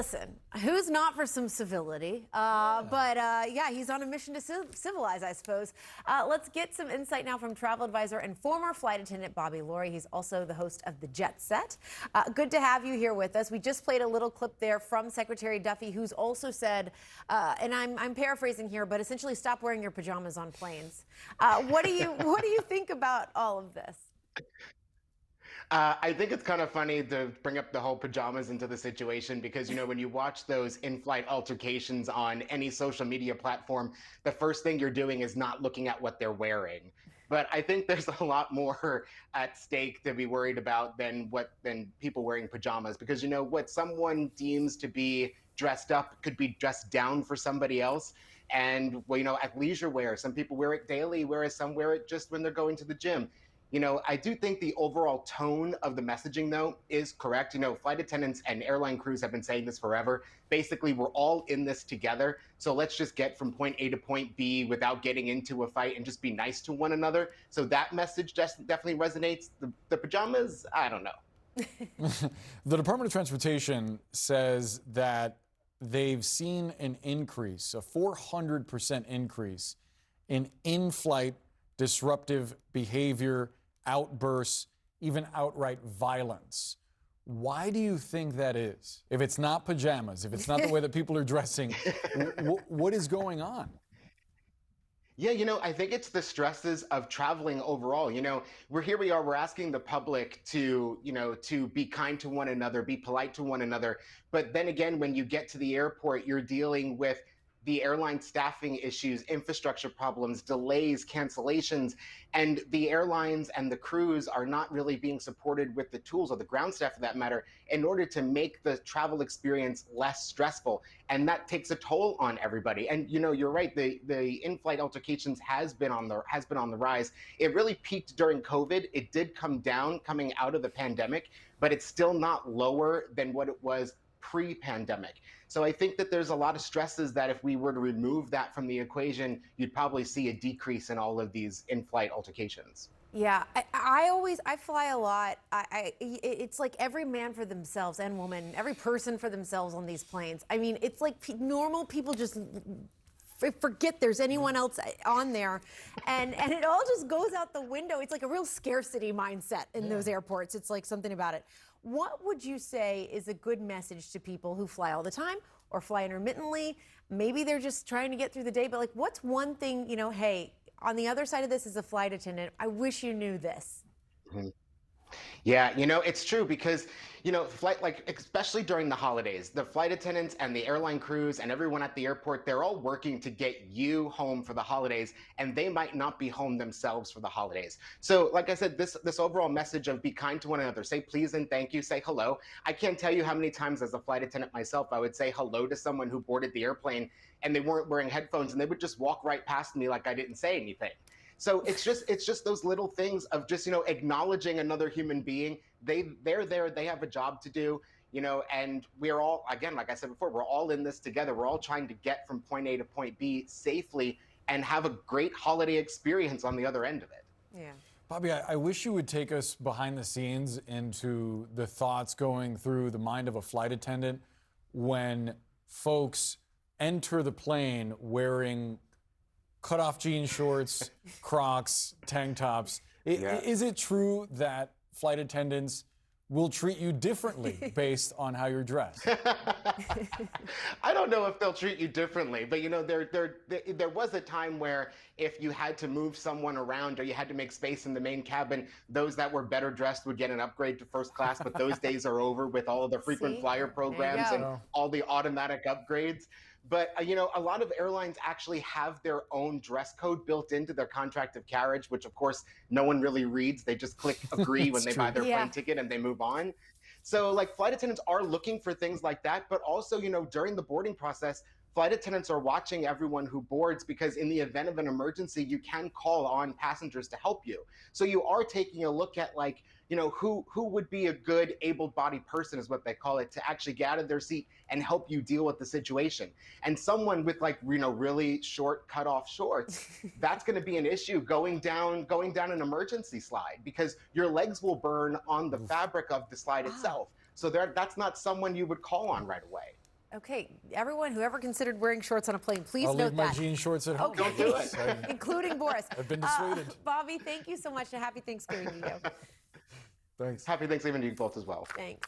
Listen, who's not for some civility? Yeah, he's on a mission to civilize, I suppose. Let's get some insight now from travel advisor and former flight attendant Bobby Laurie. He's also the host of the Jet Set. Good to have you here with us. We just played a little clip there from Secretary Duffy, who's also said, and I'm paraphrasing here, but essentially stop wearing your pajamas on planes. What do you think about all of this? I think it's kind of funny to bring up the whole pajamas into the situation because, when you watch those in-flight altercations on any social media platform, the first thing you're doing is not looking at what they're wearing. But I think there's a lot more at stake to be worried about than people wearing pajamas because, what someone deems to be dressed up could be dressed down for somebody else. And, at leisure wear, some people wear it daily, whereas some wear it just when they're going to the gym. I do think the overall tone of the messaging, though, is correct. Flight attendants and airline crews have been saying this forever. Basically, we're all in this together. So let's just get from point A to point B without getting into a fight and just be nice to one another. So that message definitely resonates. The pajamas, I don't know. The Department of Transportation says that they've seen an increase, a 400% increase in in-flight disruptive behavior, outbursts, even outright violence. Why do you think that is? If it's not pajamas, if it's not the way that people are dressing, what is going on? Yeah, I think it's the stresses of traveling overall. We're asking the public to be kind to one another, be polite to one another. But then again, when you get to the airport, you're dealing with the airline staffing issues, infrastructure problems, delays, cancellations, and the airlines and the crews are not really being supported with the tools, or the ground staff for that matter, in order to make the travel experience less stressful. And that takes a toll on everybody. And you're right, the in-flight altercations has been on the rise. It really peaked during COVID. It did come down coming out of the pandemic, but it's still not lower than what it was pre-pandemic. So I think that there's a lot of stresses that if we were to remove that from the equation, you'd probably see a decrease in all of these in-flight altercations. Yeah, I fly a lot. It's like every man for themselves and woman, every person for themselves on these planes. I mean, it's like normal people just forget there's anyone else on there, and it all just goes out the window. It's like a real scarcity mindset in those airports. It's like something about it. What would you say is a good message to people who fly all the time or fly intermittently? Maybe they're just trying to get through the day, but like, what's one thing, hey, on the other side of this as a flight attendant, I wish you knew this. Mm-hmm. Yeah, it's true because, especially during the holidays, the flight attendants and the airline crews and everyone at the airport, they're all working to get you home for the holidays, and they might not be home themselves for the holidays. So, like I said, this overall message of be kind to one another, say please and thank you, say hello. I can't tell you how many times as a flight attendant myself, I would say hello to someone who boarded the airplane and they weren't wearing headphones and they would just walk right past me like I didn't say anything. So it's just those little things of just, acknowledging another human being. They're there, they have a job to do, and we're all, again, like I said before, we're all in this together. We're all trying to get from point A to point B safely and have a great holiday experience on the other end of it. Yeah. Bobby, I wish you would take us behind the scenes into the thoughts going through the mind of a flight attendant when folks enter the plane wearing cut-off jean shorts, Crocs, tank tops. Is it true that flight attendants will treat you differently based on how you're dressed? I don't know if they'll treat you differently, but there was a time where if you had to move someone around or you had to make space in the main cabin, those that were better dressed would get an upgrade to first class, but those days are over with all of the frequent flyer programs and all the automatic upgrades. But, a lot of airlines actually have their own dress code built into their contract of carriage, which, of course, no one really reads. They just click agree when they buy their plane ticket and they move on. So, flight attendants are looking for things like that. But also, during the boarding process, flight attendants are watching everyone who boards because in the event of an emergency, you can call on passengers to help you. So you are taking a look at who would be a good able-bodied person is what they call it to actually get out of their seat and help you deal with the situation. And someone with really short cut-off shorts, that's going to be an issue going down an emergency slide because your legs will burn on the fabric of the slide itself. So that's not someone you would call on right away. Okay, everyone, whoever considered wearing shorts on a plane, please I'll note leave my that. jean shorts at home. Okay. Don't do it. Including Boris. I've been dissuaded. Bobby, thank you so much, and happy Thanksgiving to you. Thanks. Happy Thanksgiving to you both as well. Thanks.